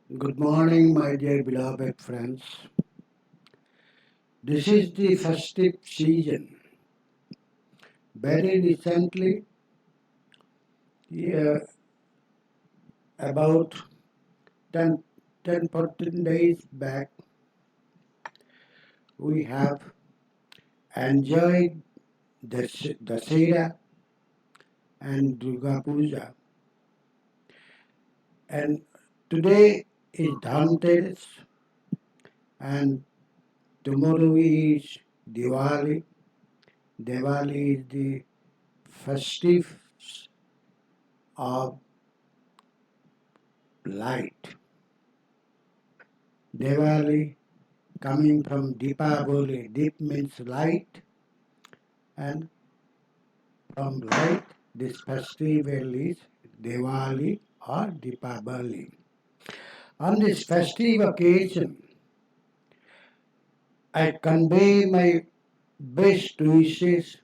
Good morning, my dear beloved friends. This is the festive season. Very recently, yeah, about 10, 14 days back, we have enjoyed Dasera and Durga Puja. And today is Dhanteras and tomorrow is Diwali. Diwali is the festive of light. Diwali coming from Deepavali. Deep means light, and from light, this festival is Diwali or Deepavali. On this festive occasion, I convey my best wishes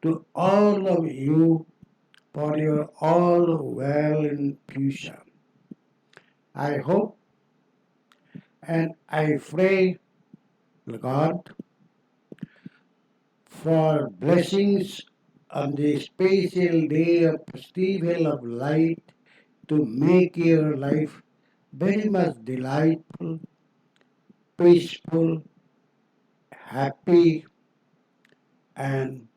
to all of you for your all well in future. I hope and I pray God for blessings on the special day of festival of light to make your life very much delightful, peaceful, happy, and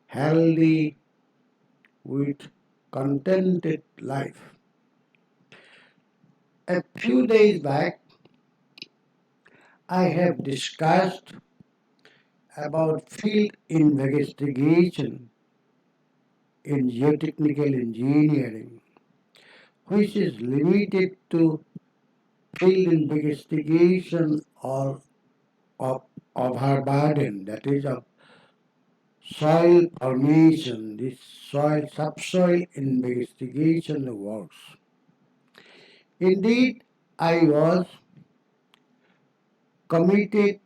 healthy with contented life. A few days back, I have discussed about field investigation in geotechnical engineering, which is limited to field investigation or of overburden, that is of soil formation, this subsoil investigation works. Indeed, I was committed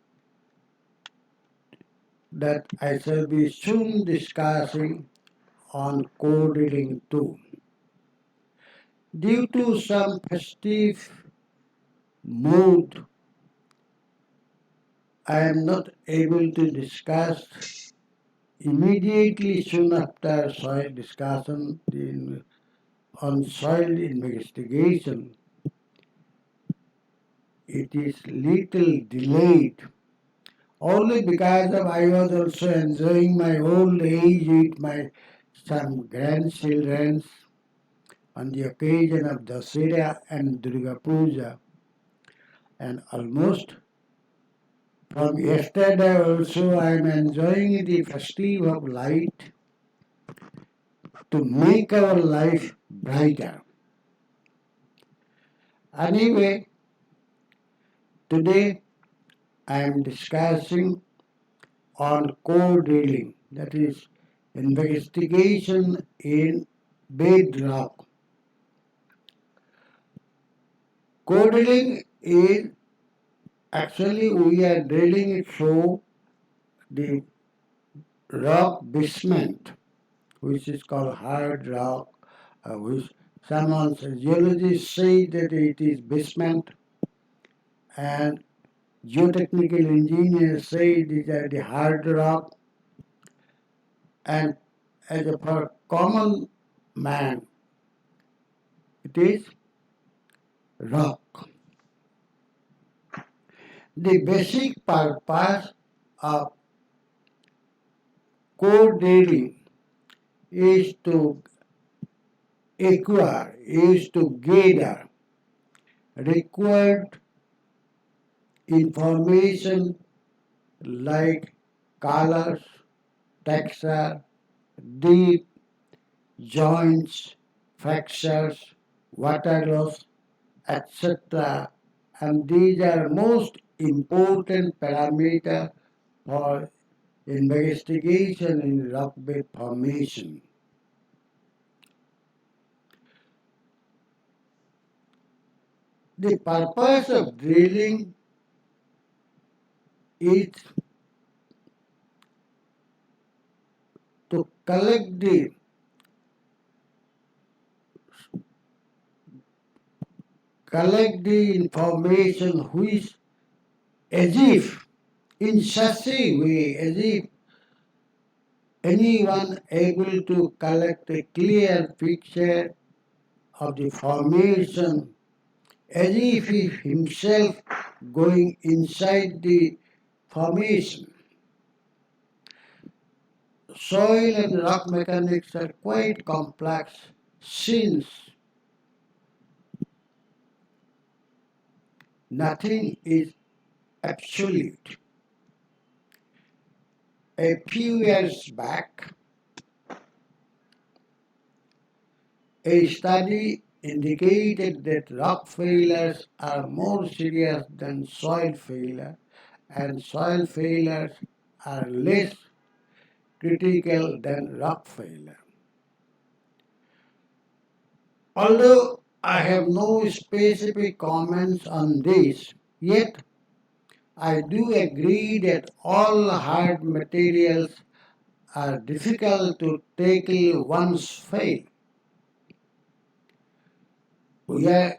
that I shall be soon discussing on core drilling too. Due to some festive mood, I am not able to discuss immediately soon after soil discussion on soil investigation. It is little delayed only because of I was also enjoying my old age with my some grandchildren on the occasion of Dasera and Durga Puja, and almost from yesterday also I am enjoying the festive of light to make our life brighter. Anyway, today I am discussing on core drilling, that is investigation in bedrock. Core drilling is actually we are drilling it through the rock basement, which is called hard rock, which someone geologists say that it is basement, and geotechnical engineers say it is the hard rock, and as a for common man, it is rock. The basic purpose of core drilling is to acquire, is to gather required information like colors, texture, deep, joints, fractures, water loss, etc. And these are most important parameters for investigation in rock bed formation. The purpose of drilling is to collect the collect the information which as if in such a way as if anyone able to collect a clear picture of the formation as if he himself going inside the formation. Soil and rock mechanics are quite complex since nothing is absolute. A few years back, a study indicated that rock failures are more serious than soil failure, and soil failures are less critical than rock failure. Although I have no specific comments on this, yet I do agree that all hard materials are difficult to tackle once fail. We are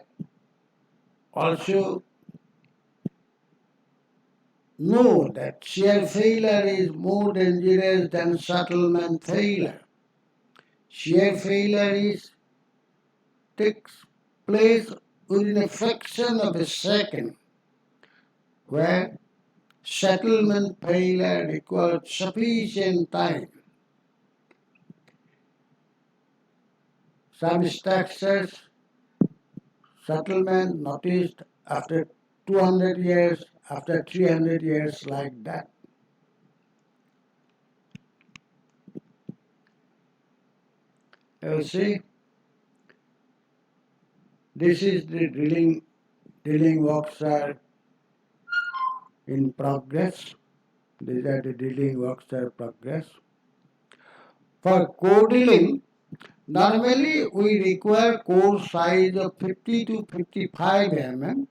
also know that shear failure is more dangerous than settlement failure. Shear failure takes place within a fraction of a second, where settlement failure requires sufficient time. Some structures settlement noticed after 200 years, after 300 years, like that. You see, this is the drilling works are in progress. These are the drilling works are progress. For core drilling, normally we require core size of 50 to 55 mm.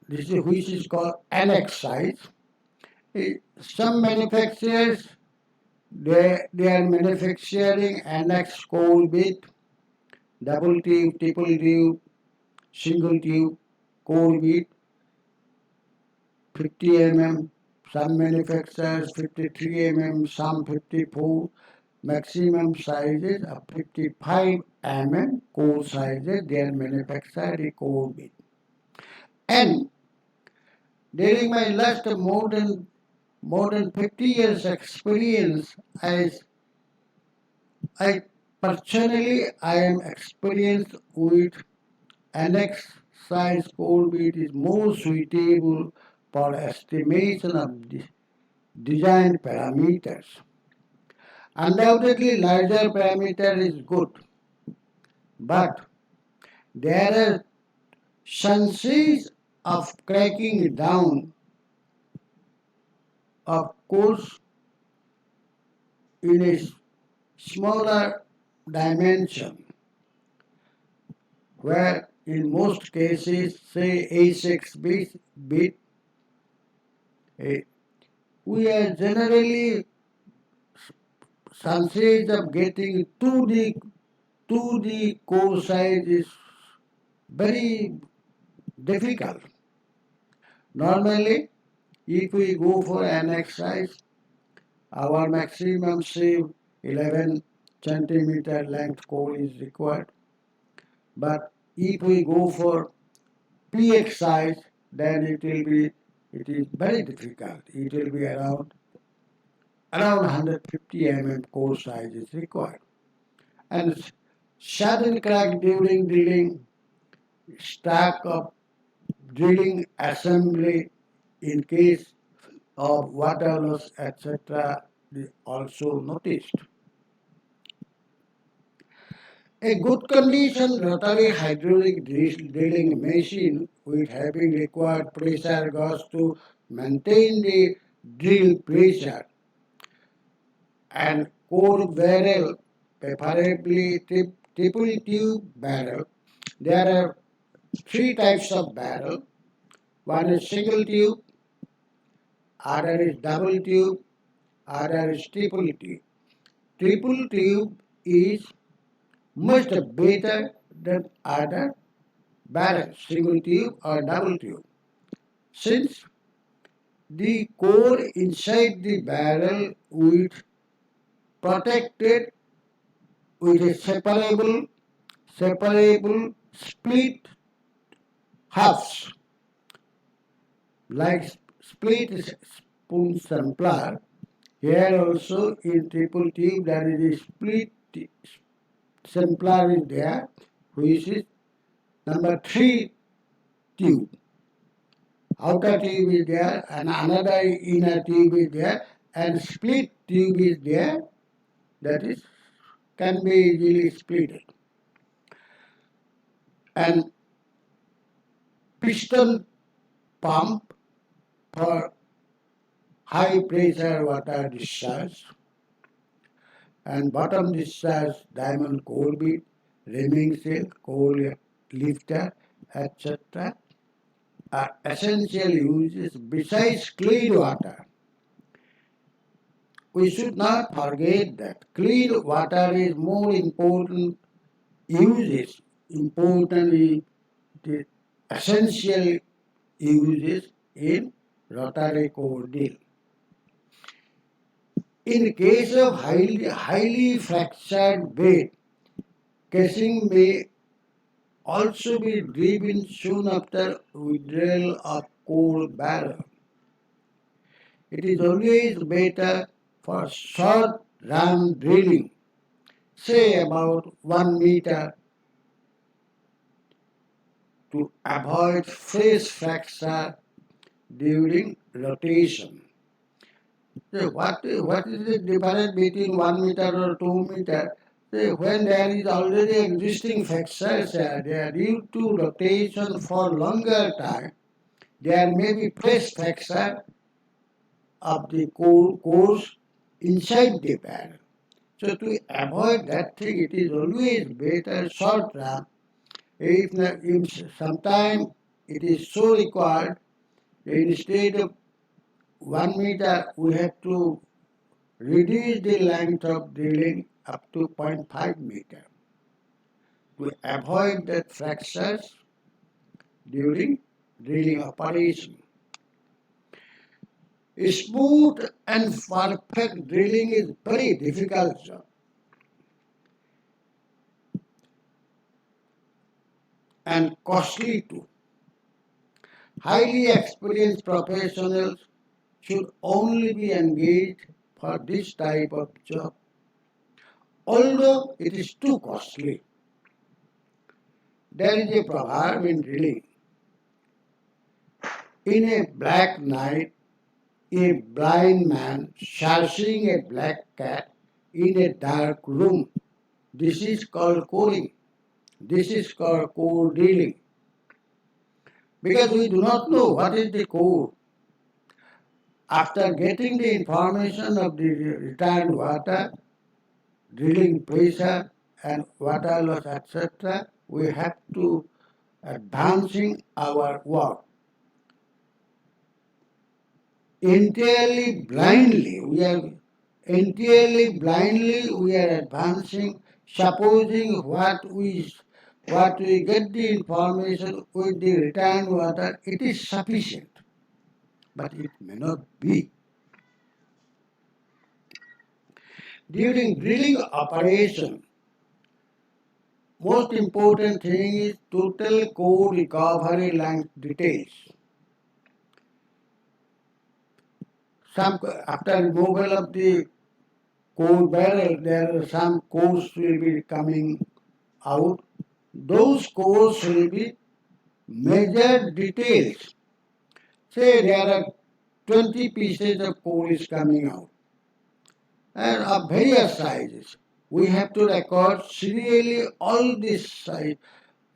This is which is called annex size. Some manufacturers they are manufacturing annex core bit, double tube, triple tube, single tube, core bit, 50 mm. Some manufacturers 53 mm, some 54. Maximum sizes of 55 mm core sizes they are manufactured in core bit. And during my last more than 50 years experience, I personally I am experienced with annex size core bit is more suitable for estimation of design parameters. Undoubtedly, larger parameter is good, but there are chances of cracking down, of course, in a smaller dimension, where in most cases, say A6 bit, eh, we are generally chances of getting to the core size is very difficult. Normally, if we go for an exercise, our maximum say 11 centimeter length core is required. But if we go for PX size, then it is very difficult. It will be around 150 core size is required. And sudden crack during drilling, stack of drilling assembly in case of water loss, etc., is also noticed. A good condition rotary hydraulic drilling machine with having required pressure gauge to maintain the drill pressure and core barrel, preferably triple tube barrel. There are three types of barrel. One is single tube, other is double tube, other is triple tube. Triple tube is much better than other barrel, single tube or double tube. Since the core inside the barrel is protected with a separable split halves, like split spoon sampler. Here also in triple tube there is a split sampler is there, which is number 3 tube. Outer tube is there and another inner tube is there and split tube is there, that is can be easily split. And piston pump for high pressure water discharge, and bottom discharge diamond core bead, rimming seal, core lifter, etc. are essential uses besides clean water. We should not forget that clean water is more important uses, importantly the essential uses in rotary core drill. In case of highly fractured bed, casing may also be driven soon after withdrawal of core barrel. It is always better for short run drilling, say about 1 meter, to avoid fresh fracture during rotation. So what is the difference between 1 meter or 2 meter? So when there is already existing fractures there due to rotation for longer time, there may be fresh fracture of the cores inside the barrel. So to avoid that thing, it is always better short run. If sometime it is so required, instead of 1 meter, we have to reduce the length of drilling up to 0.5 meter to avoid that fractures during drilling operation. Smooth and perfect drilling is very difficult job. And costly too. Highly experienced professionals should only be engaged for this type of job. Although it is too costly, there is a proverb in drilling. In a black night, a blind man searching a black cat in a dark room. This is called coring. This is called core drilling. Because we do not know what is the core. After getting the information of the returned water, drilling pressure and water loss, etc., we have to advancing our work. Entirely blindly, we are advancing, supposing what we get the information with the returned water, it is sufficient. But it may not be. During drilling operation, most important thing is total core recovery length details. After removal of the core barrel, there are some cores will be coming out. Those cores will be measured details. Say there are 20 pieces of core is coming out and of various sizes. We have to record serially all this size,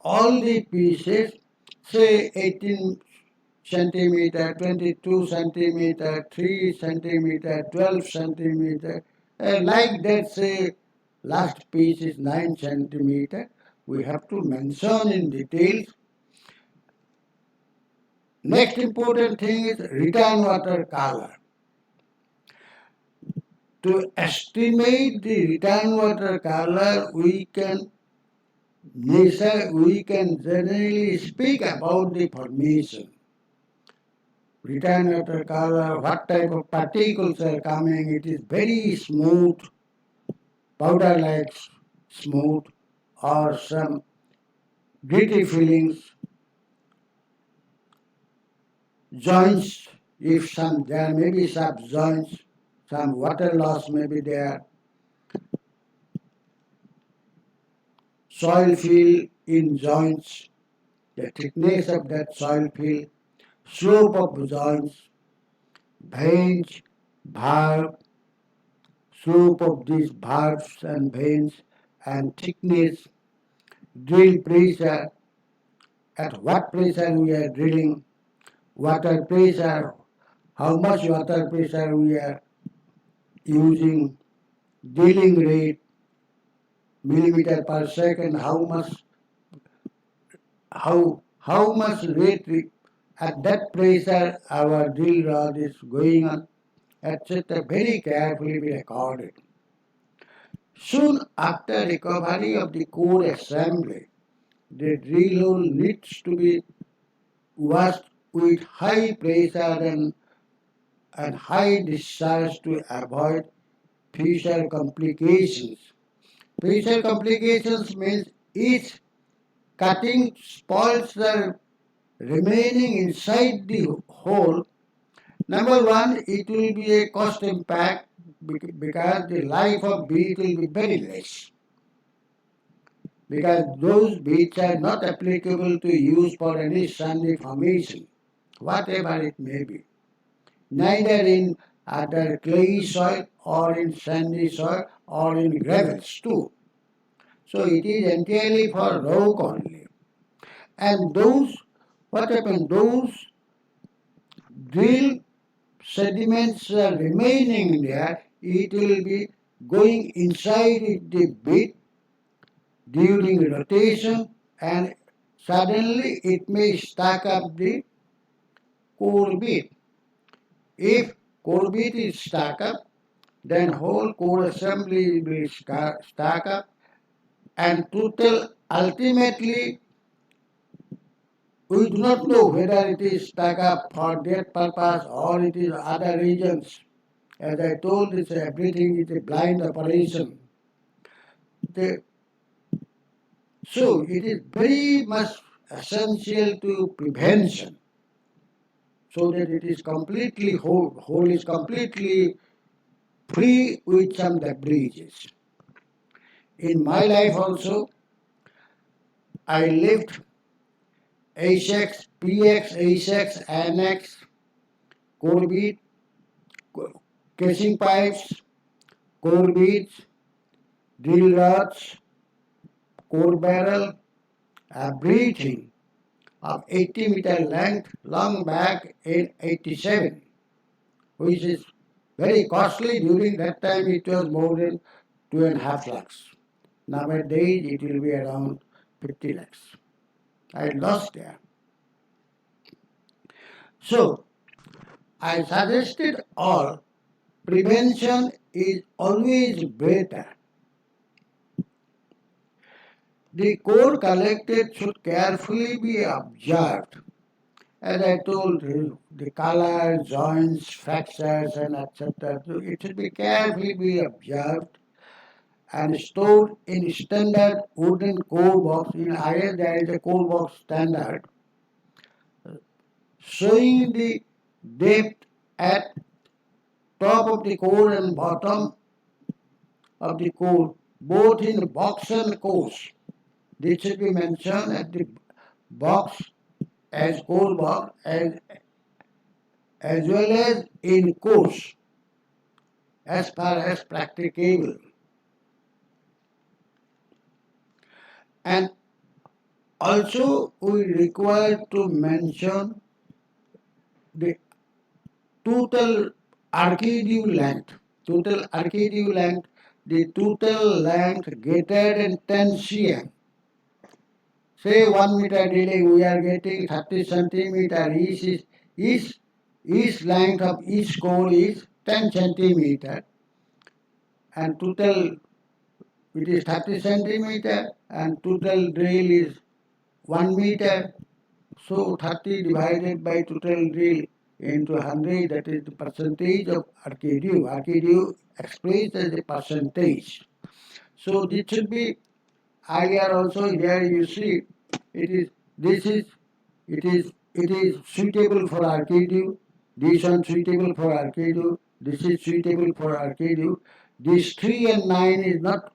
all the pieces, say 18 centimeter, 22 centimeter, 3 centimeter, 12 centimeter, and like that, say last piece is 9 centimeter. We have to mention in details. Next important thing is return water color. To estimate the return water color, we can nature we can generally speak about the formation. Return after color, what type of particles are coming, it is very smooth, powder-like smooth, or some gritty feelings, joints, if some there may be some joints, some water loss may be there, soil fill in joints, the thickness of that soil fill, slope of joints, veins, valve, slope of these valves and veins, and thickness, drill pressure, at what pressure we are drilling, water pressure, how much water pressure we are using, drilling rate, millimeter per second, how much rate at that pressure our drill rod is going on, etc. Very carefully be recorded. Soon after recovery of the core assembly, the drill hole needs to be washed with high pressure and high discharge to avoid future complications. Future complications means each cutting spoils the remaining inside the hole. Number one, it will be a cost impact because the life of bead will be very less. Because those beads are not applicable to use for any sandy formation, whatever it may be. Neither in other clay soil or in sandy soil or in gravels too. So it is entirely for rock only. And those, what happened, those drill sediments are remaining there, it will be going inside the bit during rotation and suddenly it may stack up the core bit. If core bit is stack up, then whole core assembly will be stack up and total ultimately we do not know whether it is stuck up for that purpose or it is other reasons. As I told, it's everything is a blind operation. The, so it is very much essential to prevention so that it is completely whole is completely free with some debris. In my life also, I lived ASEX, PX, ASEX, Annex, core bead, casing pipes, core beads, drill rods, core barrel, everything of 80-meter length long back in 87, which is very costly. During that time it was more than 2.5 lakhs. Nowadays it will be around 50 lakhs. I lost there. So I suggested all prevention is always better. The core collected should carefully be observed. As I told you, the color, joints, fractures, and etc. So it should be carefully be observed and stored in standard wooden core box. In IS there is a core box standard showing the depth at top of the core and bottom of the core, both in box and cores. This should be mentioned at the box as core box as well as in course as far as practicable. And also we require to mention the total arcadial length. Total arcadial length, the total length greater than 10 cm. Say 1 meter drilling, we are getting 30 centimeter. Each length of each core is 10 centimeter, and total it is 30 centimeter and total drill is 1 meter. So 30 divided by total drill into 100, that is the percentage of RKDU. RKDU expressed as a percentage. So this should be earlier also. Here you see it is this is it is suitable for RKDU. This one suitable for RKDU. This is suitable for RKDU. This 3 and 9 is not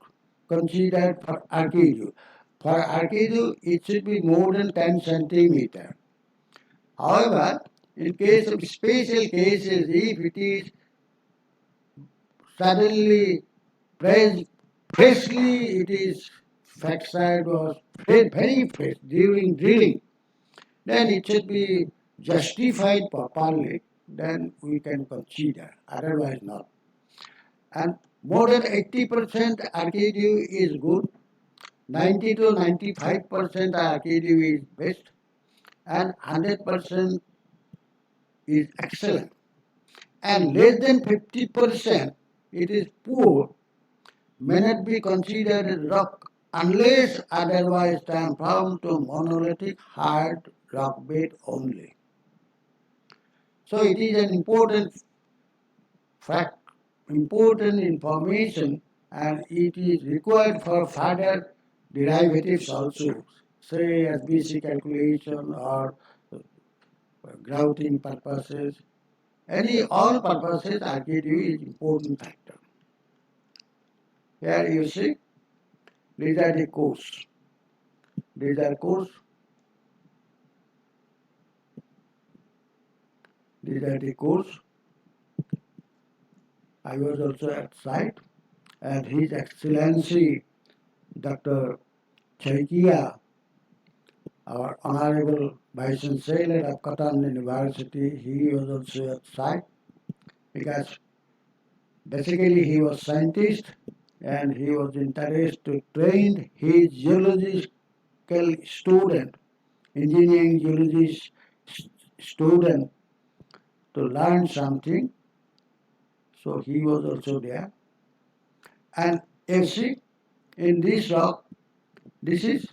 considered for RKDU. For RKDU, it should be more than 10 centimeter. However, in case of special cases, if it is suddenly pressed freshly, it is fractured or very fresh during drilling, then it should be justified properly, then we can consider, otherwise not. And more than 80% RKDU is good, 90 to 95% RKDU is best, and 100% is excellent. And less than 50% it is poor, may not be considered as rock unless otherwise transformed to monolithic hard rock bed only. So it is an important fact, important information, and it is required for further derivatives also, say as BC calculation or grouting purposes. Any all purposes RKDU is important factor. Here you see, these are the course. These are course. These are the course. I was also at site, and His Excellency Dr. Chaikia, our Honorable Vice Chancellor of Cotton University, he was also at site because basically he was scientist and he was interested to train his geological student, engineering geologist student to learn something. So he was also there. And you see, in this rock, this is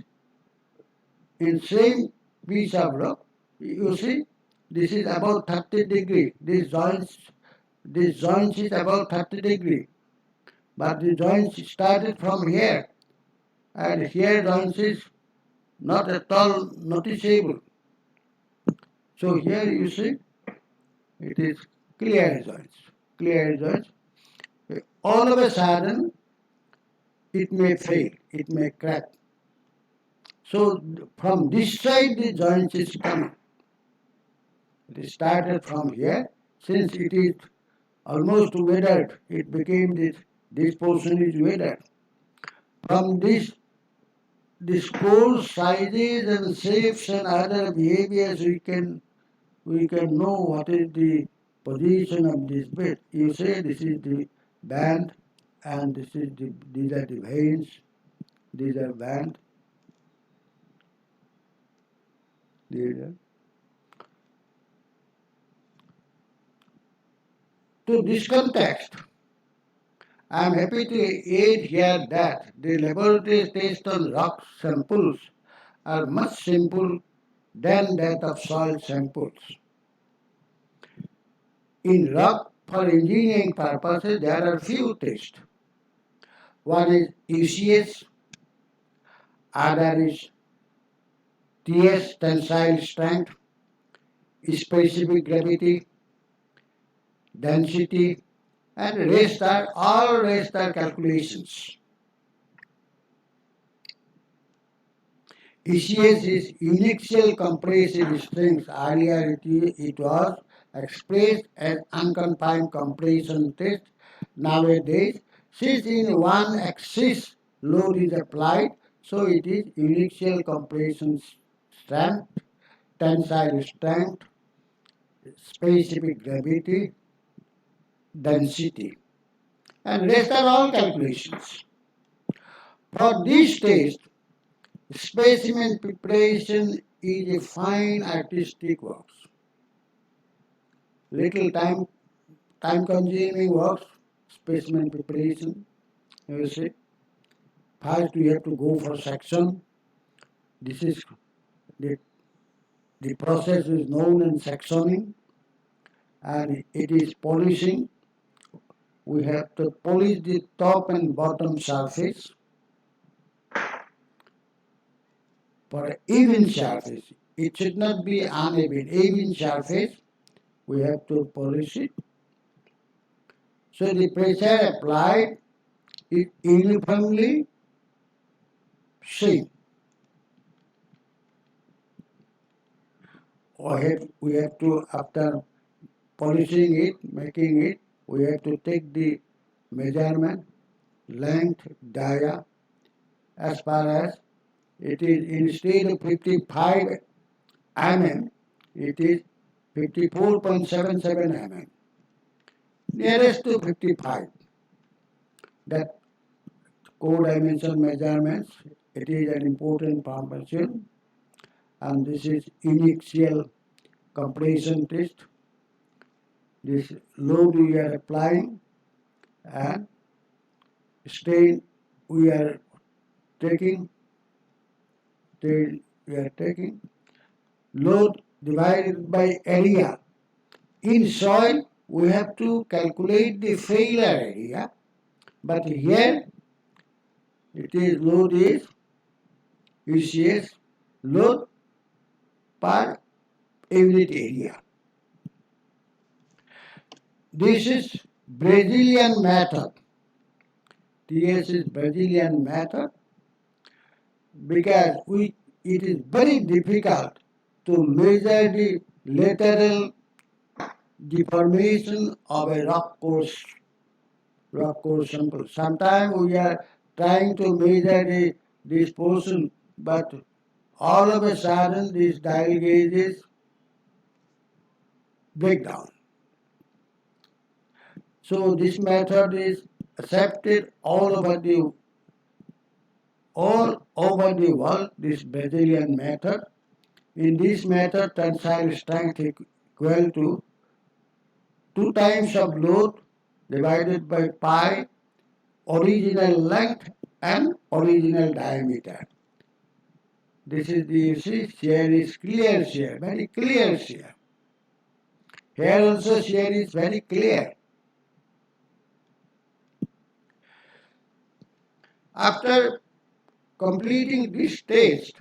in same piece of rock, you see, this is about 30 degree. This joint is about 30 degree. But the joint started from here, and here joint is not at all noticeable. So here you see, it is clear joints. Clear joints. All of a sudden, it may fail, it may crack. So from this side, the joint is coming. It started from here. Since it is almost weathered, it became this portion is weathered. From this course sizes and shapes and other behaviors, we can know what is the position of this bed. You say this is the band, and these are the veins. These are band. These are. To this context, I am happy to add here that the laboratory tests on rock samples are much simpler than that of soil samples. In rock, for engineering purposes, there are few tests. One is UCS, other is TS, tensile strength, specific gravity, density, and all rest are calculations. ECS is initial compressive strength. Earlier it was expressed as unconfined compression test. Nowadays, since in one axis load is applied, so it is initial compression strength, tensile strength, specific gravity, density, and rest are all calculations. For this test, specimen preparation is a fine artistic work. Little time consuming work, specimen preparation, you see. First, we have to go for section. This is the, the process is known as sectioning, and it is polishing. We have to polish the top and bottom surface for an even surface. It should not be uneven. Even surface, we have to polish it. So the pressure applied is uniformly same. We have to, after polishing it, making it, we have to take the measurement, length, dia, as far as it is instead of 55 mm, it is 54.77 mm, nearest to 55. That co-dimension measurements, it is an important proportion, and this is initial compression test. This load we are applying and strain we are taking, load divided by area. In soil, we have to calculate the failure area, but here it is load is UCS, load per unit area. This is Brazilian method. TS is Brazilian method because it is very difficult to measure the lateral deformation of a rock core sample. Sometimes we are trying to measure this portion, but all of a sudden these dial gauges break down. So this method is accepted all over the world, this Brazilian method. In this method, tensile strength is equal to 2 times of load divided by pi, original length and original diameter. This is the shear is clear shear, very clear shear. Here also shear is very clear. After completing this test,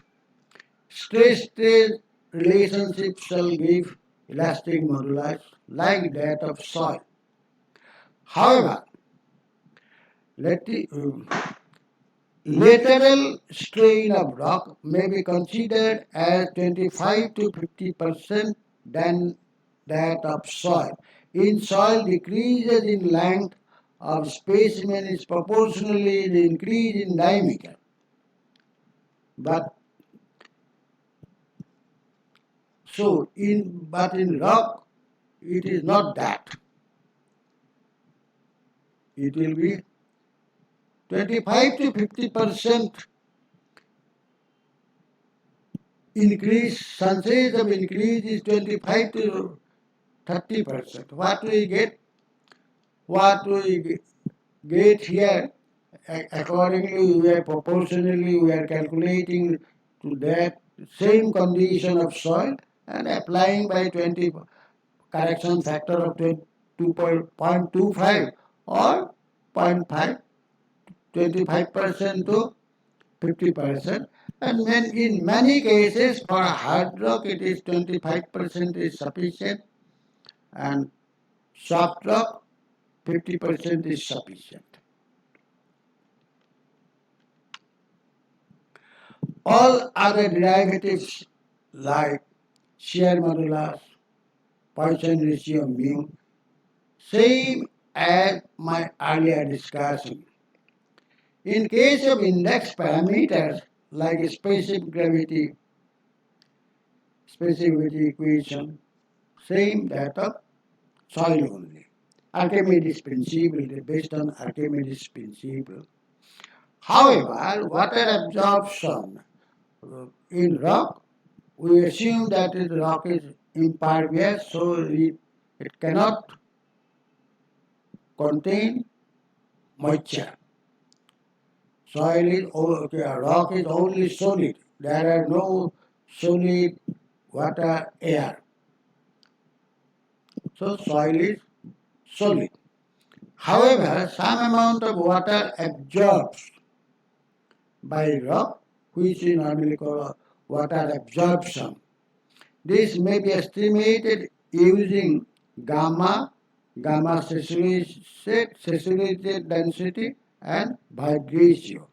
stress-strain relationship shall give elastic modulus like that of soil. However, lateral strain of rock may be considered as 25 to 50% than that of soil. In soil, decreases in length of specimen is proportionally the increase in diameter. But in rock, it is not that. It will be 25 to 50% increase, chances of increase is 25 to 30%. What we get here, accordingly we are proportionally we are calculating to that same condition of soil and applying by 20 correction factor of 2.25 or 0.5, 25% to 50%. And when in many cases for hard rock it is 25% is sufficient and soft rock 50% is sufficient. All other derivatives like shear modulus, Poisson ratio mu, same as my earlier discussion. In case of index parameters like specific gravity equation, same that of soil only. Archimedes principle is based on Archimedes principle. However, water absorption in rock, we assume that the rock is impervious, so it cannot contain moisture. Soil is okay, rock is only solid. There are no solid water, air. So soil is solid. However, some amount of water absorbs by rock, which is normally called water absorption. This may be estimated using gamma saturated density and void ratio.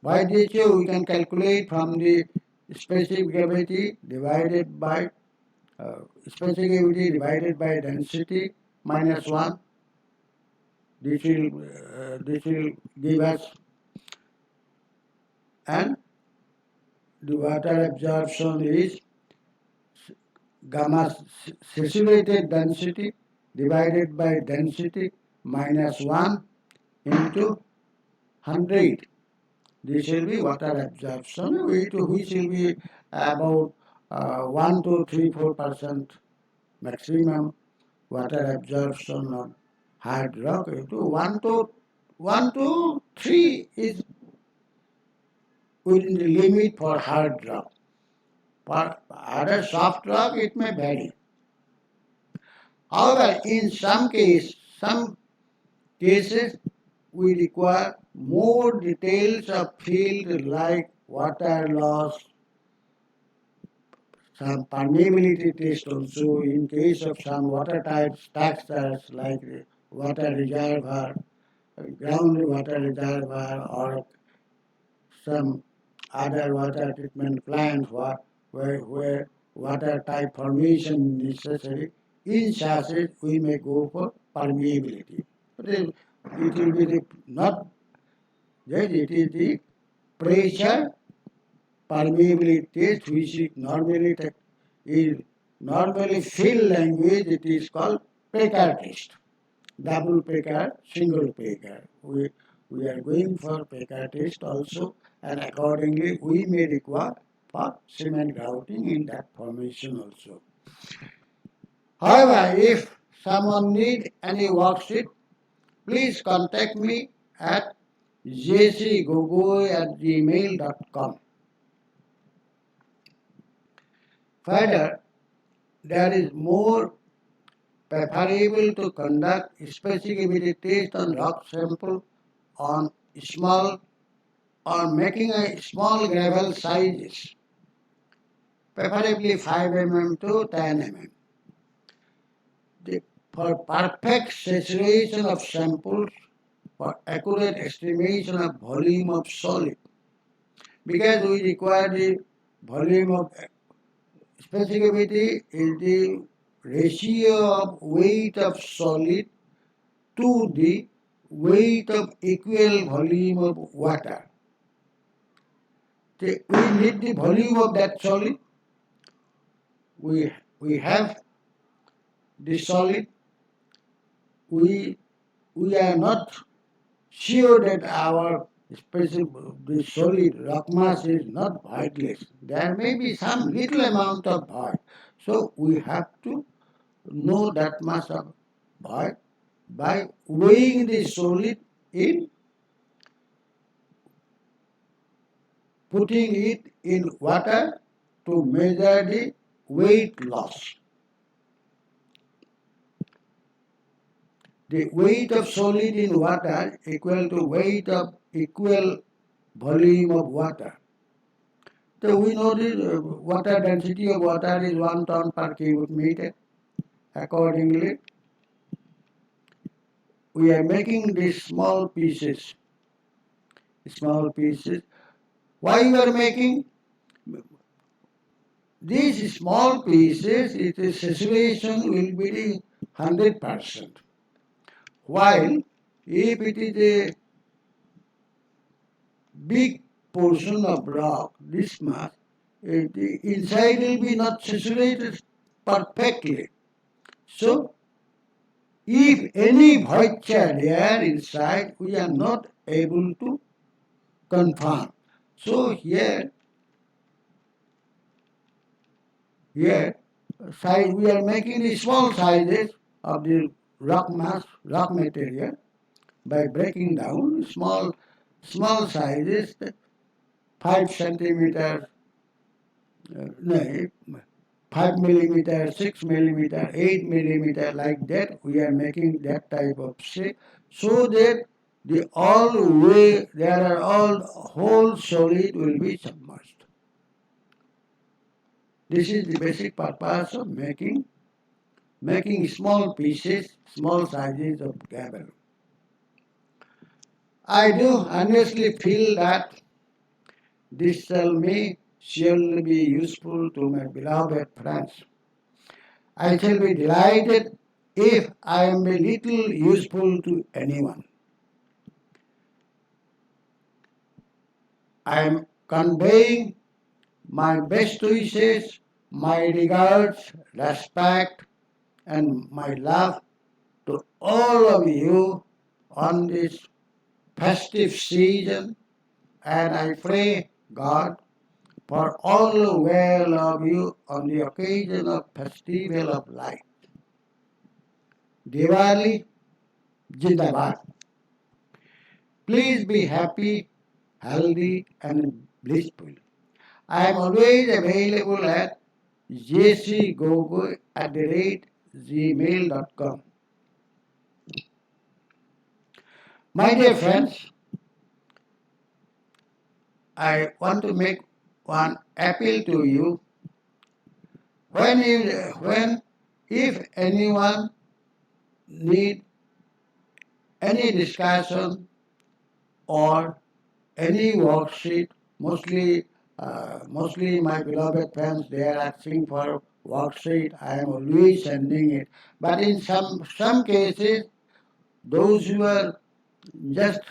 Void ratio we can calculate from the specific gravity divided by specific gravity divided by density minus 1. This will give us, and the water absorption is gamma saturated density divided by density minus 1 into 100. This will be water absorption, which will be about 1 to 3-4% maximum water absorption of hard rock. To 1 to 3 is within the limit for hard rock. For other soft rock, it may vary. However, in some cases, we require more details of field like water loss, some permeability test also in case of some water type structures like water reservoir, groundwater reservoir, or some other water treatment plant where water type formation is necessary. In such case, we may go for permeability. But it will be not that, it is the pressure permeability test, which is normally field language, it is called Pekar test. Double Pekar, single Pekar. We are going for Pekar test also, and accordingly we may require for cement grouting in that formation also. However, if someone need any worksheet, please contact me at jcgogoi@gmail.com. Further, there is more preferable to conduct specificity test on rock sample on small or making a small gravel sizes, preferably 5 mm to 10 mm. For perfect saturation of samples, for accurate estimation of volume of solid, because we require the volume of specificity is the ratio of weight of solid to the weight of equal volume of water. We need the volume of that solid. We have the solid. We are not sure that our the solid rock mass is not voidless. There may be some little amount of void. So we have to know that much of void by weighing the solid in, putting it in water to measure the weight loss. The weight of solid in water equal to weight of equal volume of water. So we know the water density of water is 1 ton per cubic meter. Accordingly, we are making these small pieces. Why we are making these small pieces? Its saturation will be 100%. While if it is a big portion of rock, this mass, the inside will be not saturated perfectly. So, if any moisture there inside, we are not able to confirm. So here size, we are making the small sizes of the rock mass, rock material by breaking down small Small sizes, 5 centimeters, no, 5 millimeter, 6 millimeter, 8 millimeter, like that. We are making that type of shape so that the all way there are all whole solid will be submerged. This is the basic purpose of making small pieces, small sizes of cable. I do honestly feel that this shall may surely be useful to my beloved friends. I shall be delighted if I am a little useful to anyone. I am conveying my best wishes, my regards, respect, and my love to all of you on this festive season, and I pray God for all the well of you on the occasion of Festival of Light. Diwali Jindabad. Please be happy, healthy, and blissful. I am always available at jcgogoi@gmail.com. My dear friends, I want to make one appeal to you. When if anyone need any discussion or any worksheet, mostly my beloved friends, they are asking for worksheet. I am always sending it. But in some cases, those who are just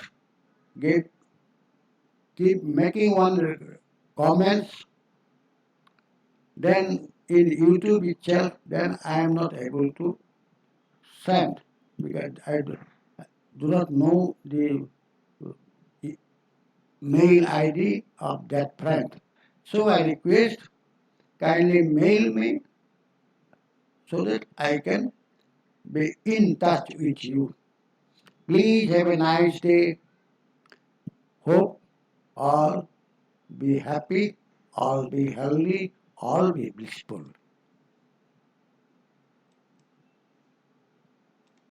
give, keep making one comments, then in YouTube itself, then I am not able to send because I do not know the mail ID of that friend. So I request kindly mail me so that I can be in touch with you. Please have a nice day. Hope all be happy, all be healthy, all be blissful.